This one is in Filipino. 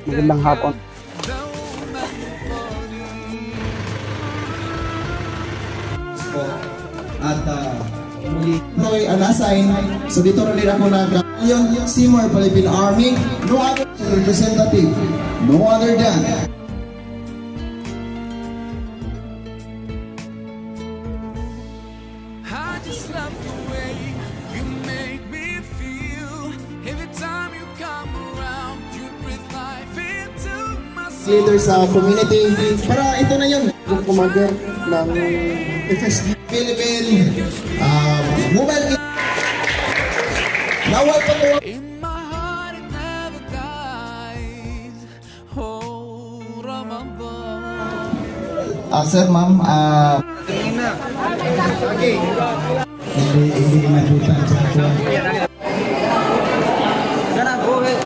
Magandang hapon. At muli Roy Alasain, so dito rin ako yung Seymour Philippine Army, no other representative, no other than I just love the way you make me feel. Every time you come around, you breathe life into my soul. leader sa community. Para ito na yun. Commander ng FSG. Philippine Mobile Nawal pa ko. In my heart it never dies. Oh, Ramadan. Sir, ma'am, hindi nabutan sa ako.